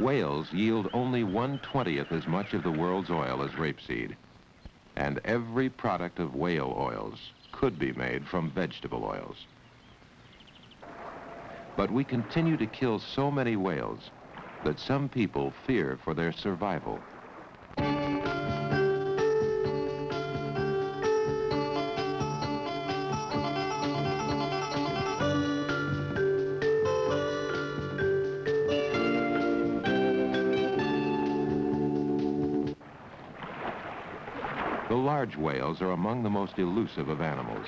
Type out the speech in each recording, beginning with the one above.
Whales yield only 1/20th as much of the world's oil as rapeseed. And every product of whale oils could be made from vegetable oils. But we continue to kill so many whales that some people fear for their survival. The large whales are among the most elusive of animals.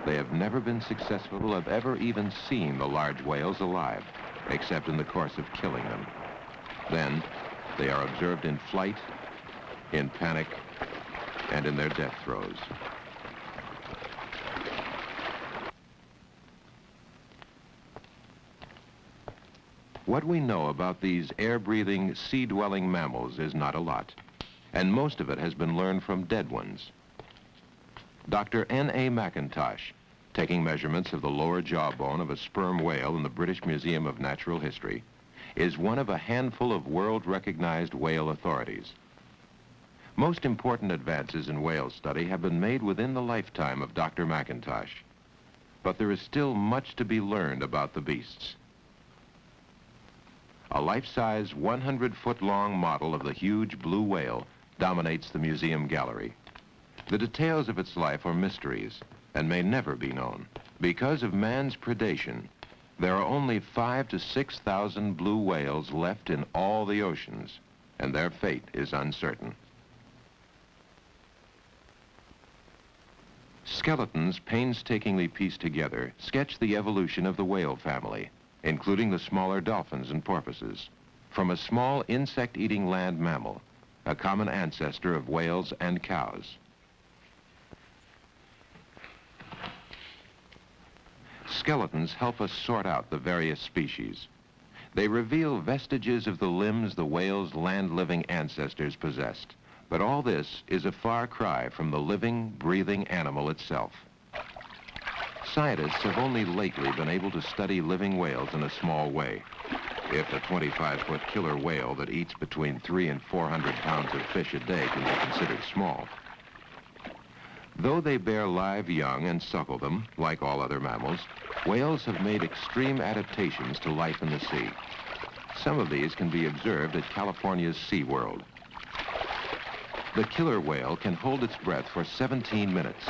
They have never been successful, have ever even seen the large whales alive, except in the course of killing them. Then, they are observed in flight, in panic, and in their death throes. What we know about these air-breathing, sea-dwelling mammals is not a lot, and most of it has been learned from dead ones. Dr. N.A. McIntosh, taking measurements of the lower jawbone of a sperm whale in the British Museum of Natural History, is one of a handful of world-recognized whale authorities. Most important advances in whale study have been made within the lifetime of Dr. McIntosh, but there is still much to be learned about the beasts. A life-size, 100-foot-long model of the huge blue whale dominates the museum gallery. The details of its life are mysteries and may never be known. Because of man's predation, there are only 5,000 to 6,000 blue whales left in all the oceans, and their fate is uncertain. Skeletons painstakingly pieced together sketch the evolution of the whale family, including the smaller dolphins and porpoises, from a small insect-eating land mammal, a common ancestor of whales and cows. Skeletons help us sort out the various species. They reveal vestiges of the limbs the whale's land-living ancestors possessed. But all this is a far cry from the living, breathing animal itself. Scientists have only lately been able to study living whales in a small way. If a 25-foot killer whale that eats between 300 and 400 pounds of fish a day can be considered small. Though they bear live young and suckle them, like all other mammals, whales have made extreme adaptations to life in the sea. Some of these can be observed at California's SeaWorld. The killer whale can hold its breath for 17 minutes,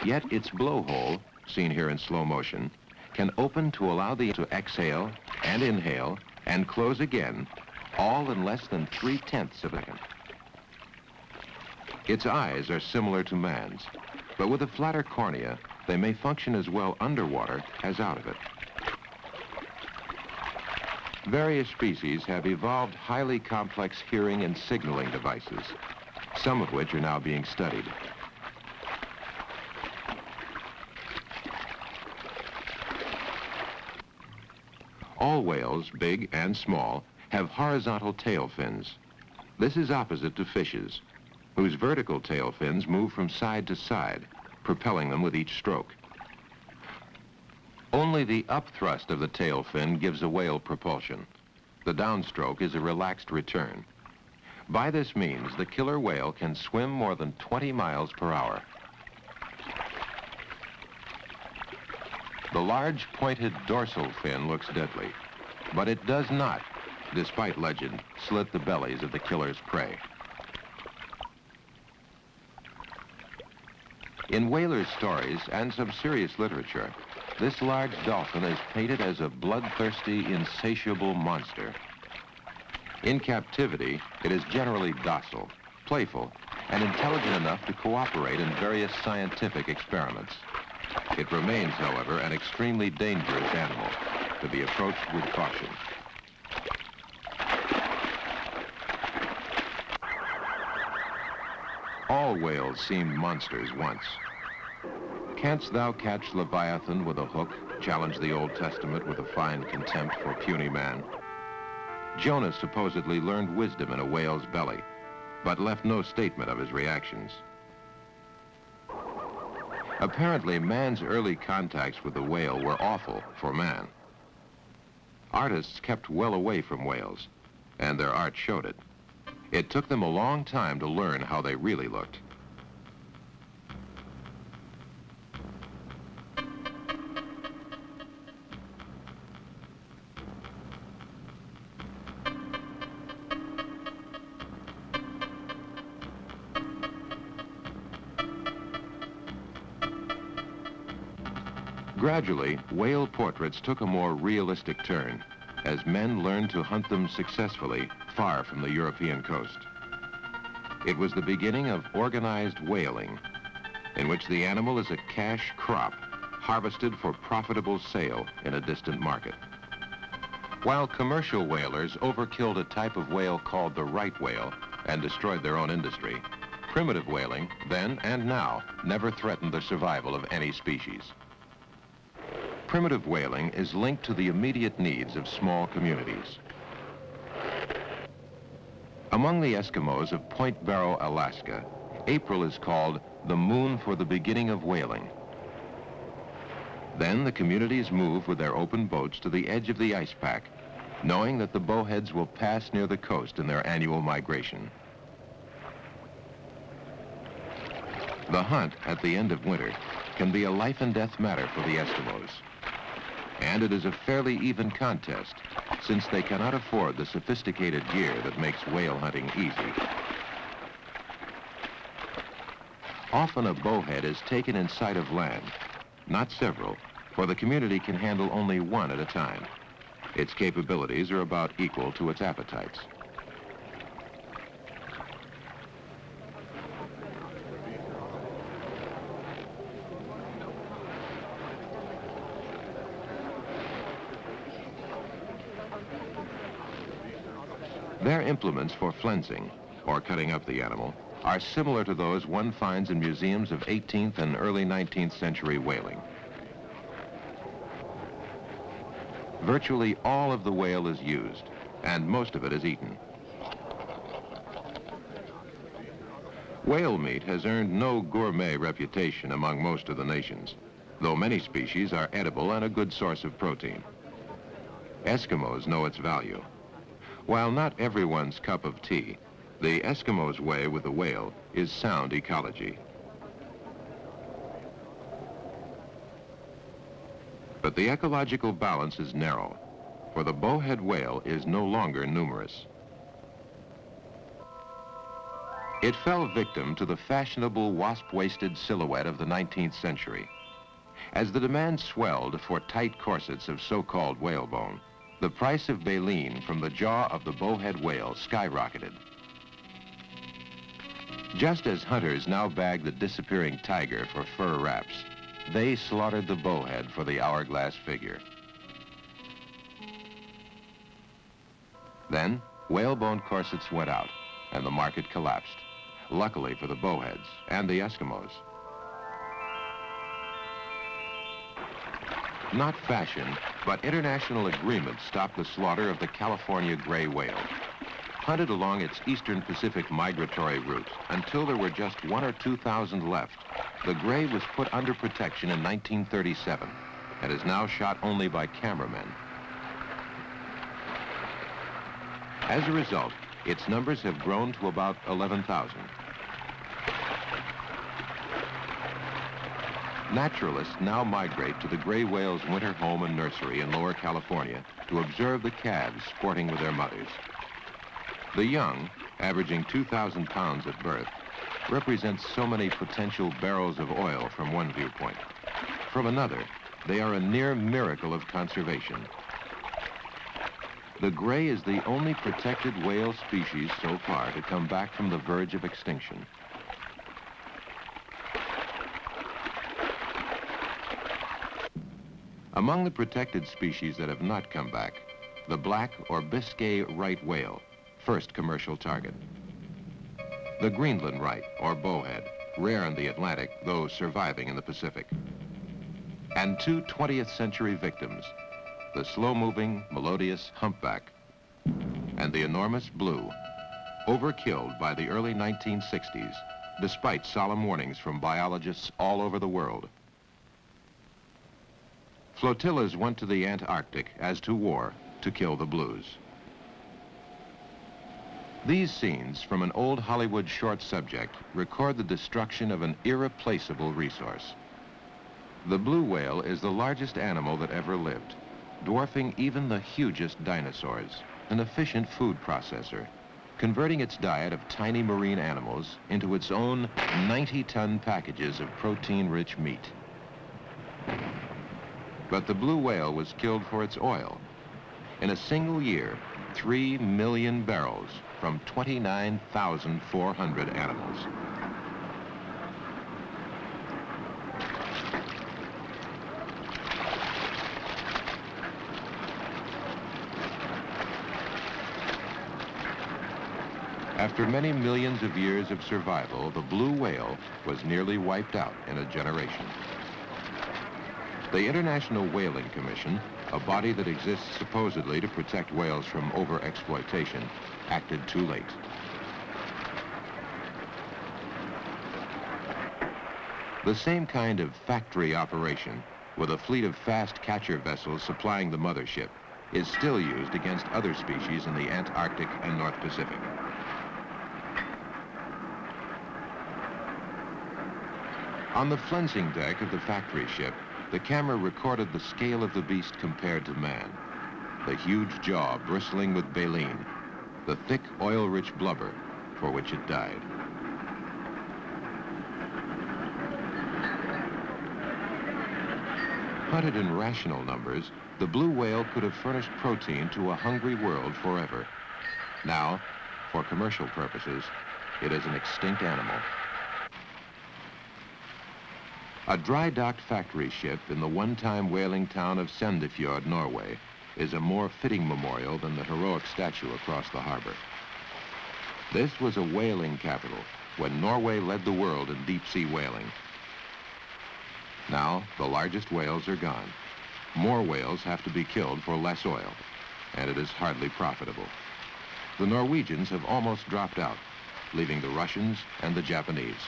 yet its blowhole, seen here in slow motion, can open to allow the to exhale and inhale and close again, all in less than 3/10 of a second. Its eyes are similar to man's, but with a flatter cornea, they may function as well underwater as out of it. Various species have evolved highly complex hearing and signaling devices, some of which are now being studied. All whales, big and small, have horizontal tail fins. This is opposite to fishes, whose vertical tail fins move from side to side, propelling them with each stroke. Only the upthrust of the tail fin gives a whale propulsion. The downstroke is a relaxed return. By this means, the killer whale can swim more than 20 miles per hour. The large pointed dorsal fin looks deadly, but it does not, despite legend, slit the bellies of the killer's prey. In whalers' stories and some serious literature, this large dolphin is painted as a bloodthirsty, insatiable monster. In captivity, it is generally docile, playful, and intelligent enough to cooperate in various scientific experiments. It remains, however, an extremely dangerous animal to be approached with caution. All whales seemed monsters once. Canst thou catch Leviathan with a hook, challenged the Old Testament with a fine contempt for puny man. Jonah supposedly learned wisdom in a whale's belly, but left no statement of his reactions. Apparently, man's early contacts with the whale were awful for man. Artists kept well away from whales, and their art showed it. It took them a long time to learn how they really looked. Gradually, whale portraits took a more realistic turn as men learned to hunt them successfully far from the European coast. It was the beginning of organized whaling, in which the animal is a cash crop harvested for profitable sale in a distant market. While commercial whalers overkilled a type of whale called the right whale and destroyed their own industry, primitive whaling, then and now, never threatened the survival of any species. Primitive whaling is linked to the immediate needs of small communities. Among the Eskimos of Point Barrow, Alaska, April is called the moon for the beginning of whaling. Then the communities move with their open boats to the edge of the ice pack, knowing that the bowheads will pass near the coast in their annual migration. The hunt at the end of winter can be a life and death matter for the Eskimos. And it is a fairly even contest, since they cannot afford the sophisticated gear that makes whale hunting easy. Often a bowhead is taken in sight of land, not several, for the community can handle only one at a time. Its capabilities are about equal to its appetites. Their implements for flensing, or cutting up the animal, are similar to those one finds in museums of 18th and early 19th century whaling. Virtually all of the whale is used, and most of it is eaten. Whale meat has earned no gourmet reputation among most of the nations, though many species are edible and a good source of protein. Eskimos know its value. While not everyone's cup of tea, the Eskimos' way with the whale is sound ecology. But the ecological balance is narrow, for the bowhead whale is no longer numerous. It fell victim to the fashionable wasp-waisted silhouette of the 19th century. As the demand swelled for tight corsets of so-called whalebone, the price of baleen from the jaw of the bowhead whale skyrocketed. Just as hunters now bag the disappearing tiger for fur wraps, they slaughtered the bowhead for the hourglass figure. Then, whalebone corsets went out, and the market collapsed, luckily for the bowheads and the Eskimos. Not fashion, but international agreement stopped the slaughter of the California gray whale. Hunted along its eastern Pacific migratory route until there were just 1,000 or 2,000 left, the gray was put under protection in 1937 and is now shot only by cameramen. As a result, its numbers have grown to about 11,000. Naturalists now migrate to the gray whale's winter home and nursery in Lower California to observe the calves sporting with their mothers. The young, averaging 2,000 pounds at birth, represent so many potential barrels of oil from one viewpoint. From another, they are a near miracle of conservation. The gray is the only protected whale species so far to come back from the verge of extinction. Among the protected species that have not come back, the black or Biscay right whale, first commercial target. The Greenland right, or bowhead, rare in the Atlantic, though surviving in the Pacific. And two 20th century victims, the slow-moving, melodious humpback and the enormous blue, overkilled by the early 1960s, despite solemn warnings from biologists all over the world. Flotillas went to the Antarctic, as to war, to kill the blues. These scenes from an old Hollywood short subject record the destruction of an irreplaceable resource. The blue whale is the largest animal that ever lived, dwarfing even the hugest dinosaurs, an efficient food processor, converting its diet of tiny marine animals into its own 90-ton packages of protein-rich meat. But the blue whale was killed for its oil. In a single year, 3 million barrels from 29,400 animals. After many millions of years of survival, the blue whale was nearly wiped out in a generation. The International Whaling Commission, a body that exists supposedly to protect whales from overexploitation, acted too late. The same kind of factory operation, with a fleet of fast catcher vessels supplying the mothership, is still used against other species in the Antarctic and North Pacific. On the flensing deck of the factory ship, the camera recorded the scale of the beast compared to man. The huge jaw bristling with baleen, the thick, oil-rich blubber for which it died. Hunted in rational numbers, the blue whale could have furnished protein to a hungry world forever. Now, for commercial purposes, it is an extinct animal. A dry-docked factory ship in the one-time whaling town of Sandefjord, Norway, is a more fitting memorial than the heroic statue across the harbor. This was a whaling capital when Norway led the world in deep-sea whaling. Now, the largest whales are gone. More whales have to be killed for less oil, and it is hardly profitable. The Norwegians have almost dropped out, leaving the Russians and the Japanese.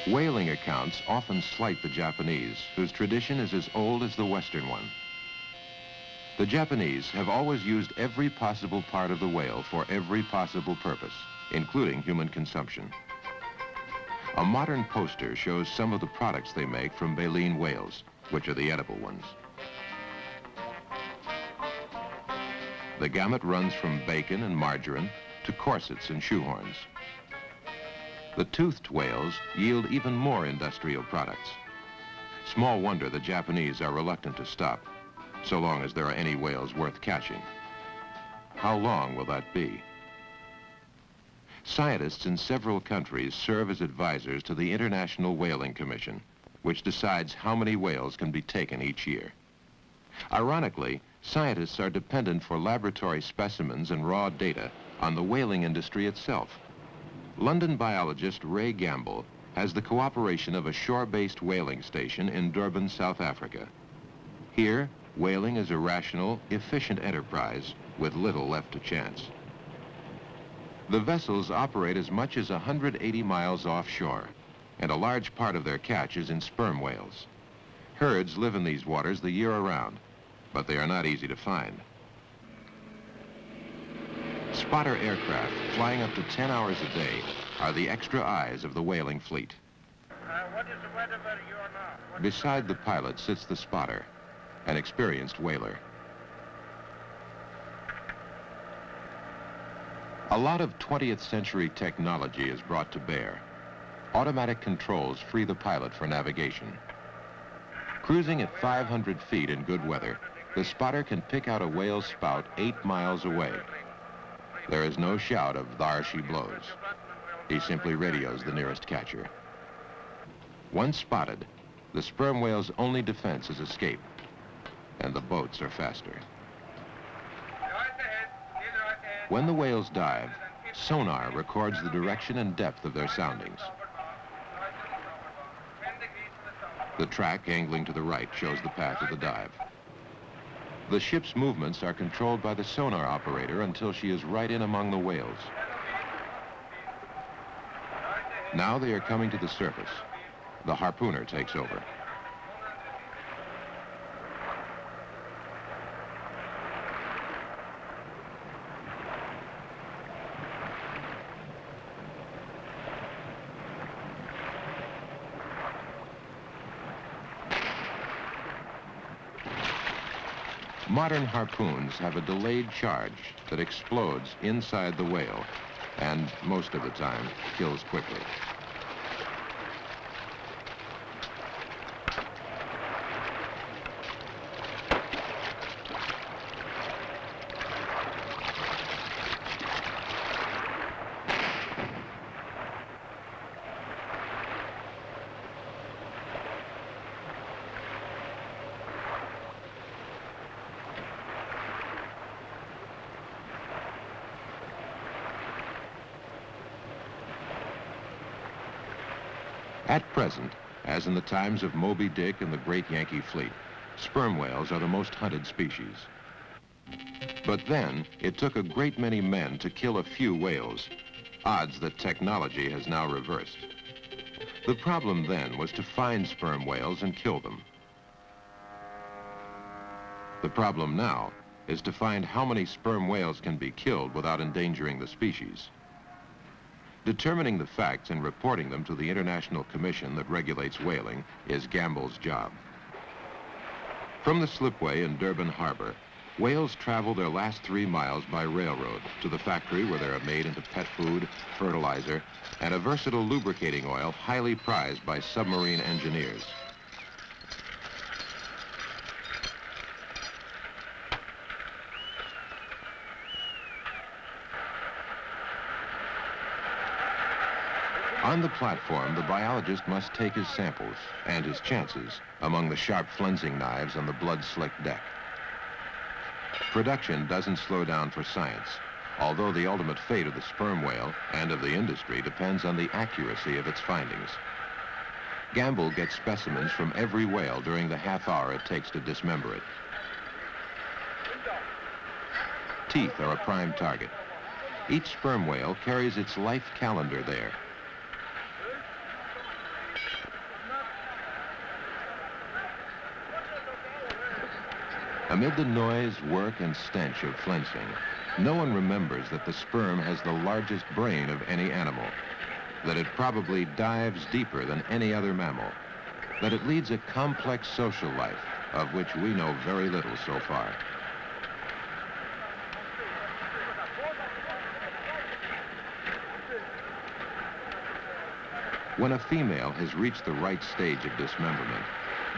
Whaling accounts often slight the Japanese, whose tradition is as old as the Western one. The Japanese have always used every possible part of the whale for every possible purpose, including human consumption. A modern poster shows some of the products they make from baleen whales, which are the edible ones. The gamut runs from bacon and margarine to corsets and shoehorns. The toothed whales yield even more industrial products. Small wonder the Japanese are reluctant to stop, so long as there are any whales worth catching. How long will that be? Scientists in several countries serve as advisors to the International Whaling Commission, which decides how many whales can be taken each year. Ironically, scientists are dependent for laboratory specimens and raw data on the whaling industry itself. London biologist Ray Gamble has the cooperation of a shore-based whaling station in Durban, South Africa. Here, whaling is a rational, efficient enterprise with little left to chance. The vessels operate as much as 180 miles offshore, and a large part of their catch is in sperm whales. Herds live in these waters the year around, but they are not easy to find. Spotter aircraft flying up to 10 hours a day are the extra eyes of the whaling fleet. What is the weather where you are now? Beside the pilot sits the spotter, an experienced whaler. A lot of 20th century technology is brought to bear. Automatic controls free the pilot for navigation. Cruising at 500 feet in good weather, the spotter can pick out a whale's spout 8 miles away. There is no shout of "thar she blows." He simply radios the nearest catcher. Once spotted, the sperm whale's only defense is escape, and the boats are faster. When the whales dive, sonar records the direction and depth of their soundings. The track angling to the right shows the path of the dive. The ship's movements are controlled by the sonar operator until she is right in among the whales. Now they are coming to the surface. The harpooner takes over. Modern harpoons have a delayed charge that explodes inside the whale and most of the time kills quickly. At present, as in the times of Moby Dick and the great Yankee fleet, sperm whales are the most hunted species. But then, it took a great many men to kill a few whales, odds that technology has now reversed. The problem then was to find sperm whales and kill them. The problem now is to find how many sperm whales can be killed without endangering the species. Determining the facts and reporting them to the International Commission that regulates whaling is Gamble's job. From the slipway in Durban Harbor, whales travel their last 3 miles by railroad to the factory where they are made into pet food, fertilizer, and a versatile lubricating oil highly prized by submarine engineers. On the platform, the biologist must take his samples and his chances among the sharp flensing knives on the blood-slicked deck. Production doesn't slow down for science, although the ultimate fate of the sperm whale and of the industry depends on the accuracy of its findings. Gamble gets specimens from every whale during the half hour it takes to dismember it. Teeth are a prime target. Each sperm whale carries its life calendar there. Amid the noise, work, and stench of flensing, no one remembers that the sperm has the largest brain of any animal, that it probably dives deeper than any other mammal, that it leads a complex social life of which we know very little so far. When a female has reached the right stage of dismemberment,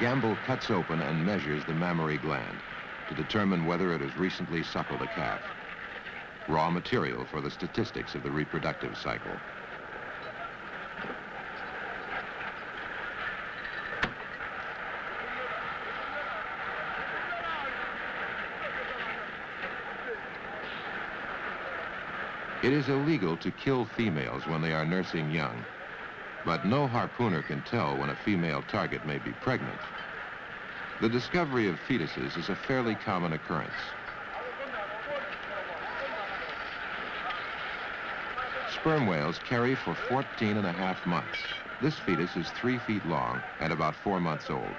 Gamble cuts open and measures the mammary gland to determine whether it has recently suckled a calf. Raw material for the statistics of the reproductive cycle. It is illegal to kill females when they are nursing young, but no harpooner can tell when a female target may be pregnant. The discovery of fetuses is a fairly common occurrence. Sperm whales carry for 14.5 months. This fetus is 3 feet long and about 4 months old.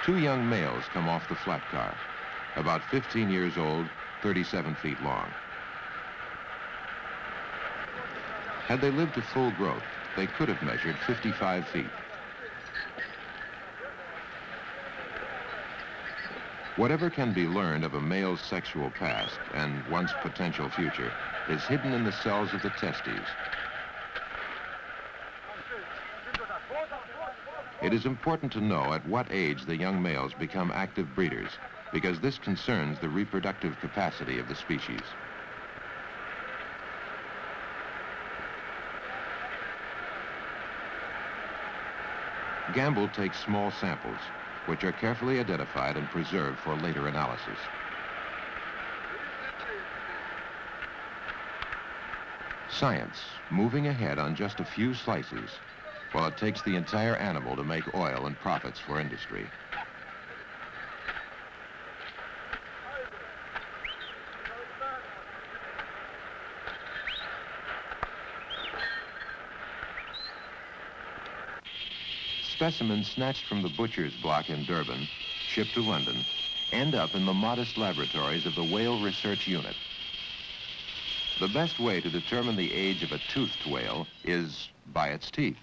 2 young males come off the flat car, about 15 years old, 37 feet long. Had they lived to full growth, they could have measured 55 feet. Whatever can be learned of a male's sexual past and one's potential future is hidden in the cells of the testes. It is important to know at what age the young males become active breeders, because this concerns the reproductive capacity of the species. Gamble takes small samples, which are carefully identified and preserved for later analysis. Science, moving ahead on just a few slices, while it takes the entire animal to make oil and profits for industry. Specimens snatched from the butcher's block in Durban, shipped to London, end up in the modest laboratories of the Whale Research Unit. The best way to determine the age of a toothed whale is by its teeth.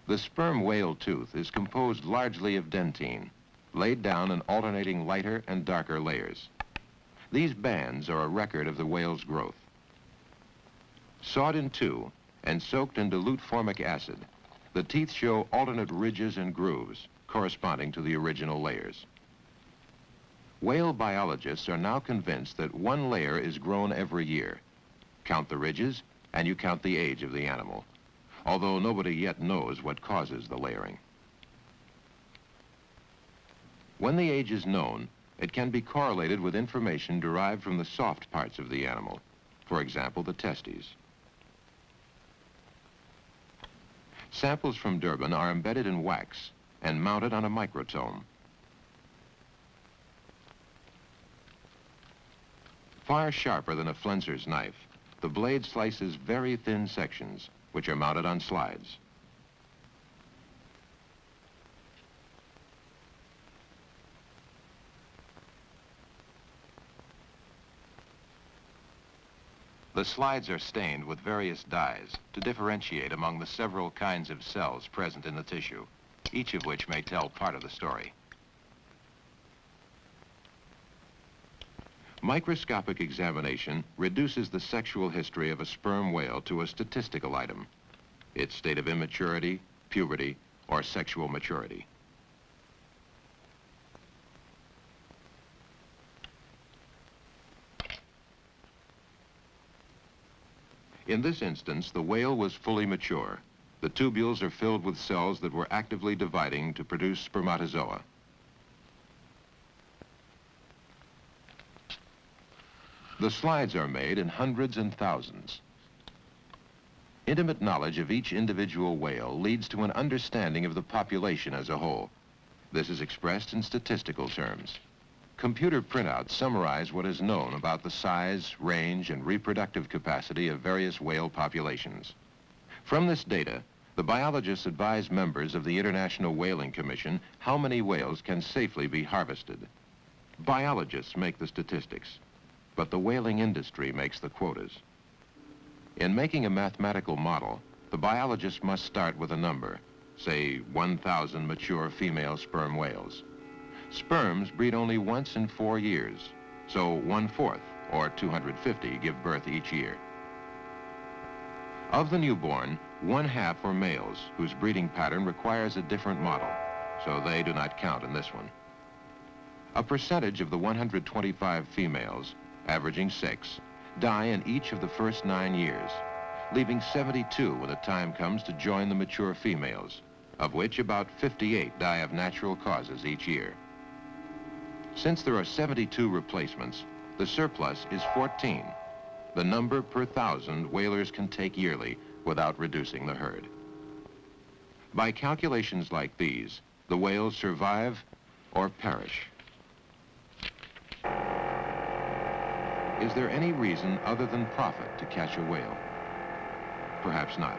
The sperm whale tooth is composed largely of dentine, laid down in alternating lighter and darker layers. These bands are a record of the whale's growth. Sawed in two and soaked in dilute formic acid, the teeth show alternate ridges and grooves corresponding to the original layers. Whale biologists are now convinced that one layer is grown every year. Count the ridges, and you count the age of the animal, although nobody yet knows what causes the layering. When the age is known, it can be correlated with information derived from the soft parts of the animal, for example, the testes. Samples from Durban are embedded in wax and mounted on a microtome. Far sharper than a flensor knife, the blade slices very thin sections, which are mounted on slides. The slides are stained with various dyes to differentiate among the several kinds of cells present in the tissue, each of which may tell part of the story. Microscopic examination reduces the sexual history of a sperm whale to a statistical item, its state of immaturity, puberty, or sexual maturity. In this instance, the whale was fully mature. The tubules are filled with cells that were actively dividing to produce spermatozoa. The slides are made in hundreds and thousands. Intimate knowledge of each individual whale leads to an understanding of the population as a whole. This is expressed in statistical terms. Computer printouts summarize what is known about the size, range, and reproductive capacity of various whale populations. From this data, the biologists advise members of the International Whaling Commission how many whales can safely be harvested. Biologists make the statistics, but the whaling industry makes the quotas. In making a mathematical model, the biologist must start with a number, say 1,000 mature female sperm whales. Sperms breed only once in 4 years, so 1/4, or 250, give birth each year. Of the newborn, 1/2 are males, whose breeding pattern requires a different model, so they do not count in this one. A percentage of the 125 females, averaging 6, die in each of the first 9 years, leaving 72 when the time comes to join the mature females, of which about 58 die of natural causes each year. Since there are 72 replacements, the surplus is 14, the number per 1,000 whalers can take yearly without reducing the herd. By calculations like these, the whales survive or perish. Is there any reason other than profit to catch a whale? Perhaps not,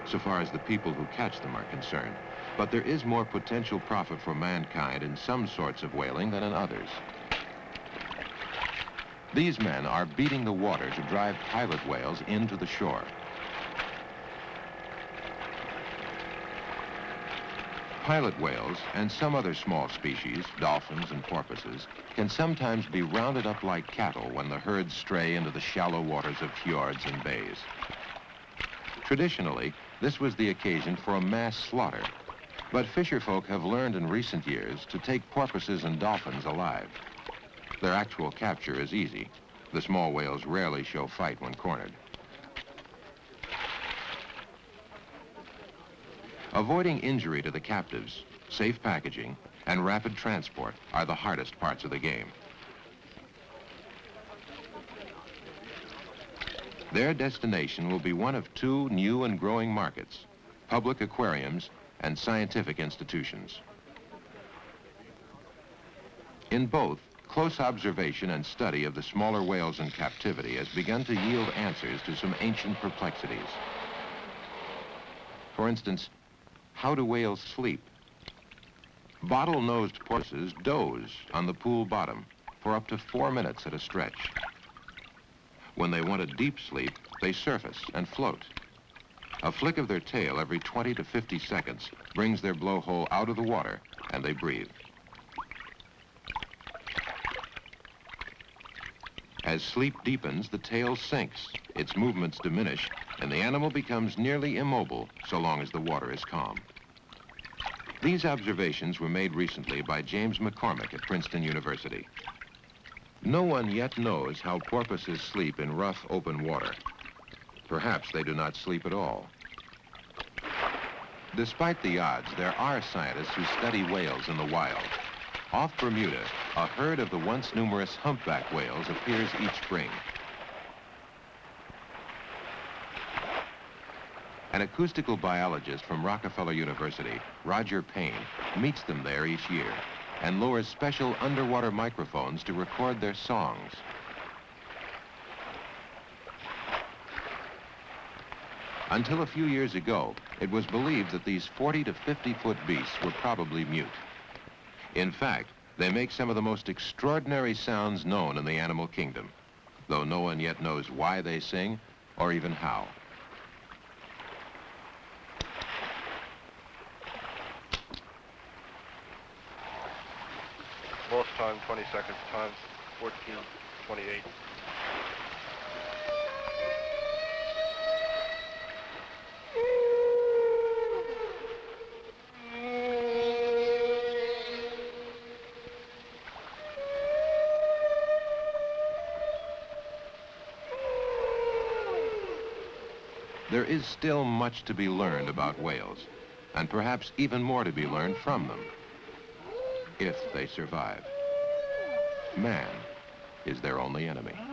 so far as the people who catch them are concerned. But there is more potential profit for mankind in some sorts of whaling than in others. These men are beating the water to drive pilot whales into the shore. Pilot whales and some other small species, dolphins and porpoises, can sometimes be rounded up like cattle when the herds stray into the shallow waters of fjords and bays. Traditionally, this was the occasion for a mass slaughter. But fisherfolk have learned in recent years to take porpoises and dolphins alive. Their actual capture is easy. The small whales rarely show fight when cornered. Avoiding injury to the captives, safe packaging, and rapid transport are the hardest parts of the game. Their destination will be one of 2 new and growing markets: public aquariums and scientific institutions. In both, close observation and study of the smaller whales in captivity has begun to yield answers to some ancient perplexities. For instance, how do whales sleep? Bottle-nosed porpoises doze on the pool bottom for up to 4 minutes at a stretch. When they want a deep sleep, they surface and float. A flick of their tail every 20 to 50 seconds brings their blowhole out of the water, and they breathe. As sleep deepens, the tail sinks, its movements diminish, and the animal becomes nearly immobile so long as the water is calm. These observations were made recently by James McCormick at Princeton University. No one yet knows how porpoises sleep in rough, open water. Perhaps they do not sleep at all. Despite the odds, there are scientists who study whales in the wild. Off Bermuda, a herd of the once numerous humpback whales appears each spring. An acoustical biologist from Rockefeller University, Roger Payne, meets them there each year and lowers special underwater microphones to record their songs. Until a few years ago, it was believed that these 40 to 50-foot beasts were probably mute. In fact, they make some of the most extraordinary sounds known in the animal kingdom, though no one yet knows why they sing or even how. Lost time, 20 seconds. Time, 14:28. There is still much to be learned about whales, and perhaps even more to be learned from them, if they survive. Man is their only enemy.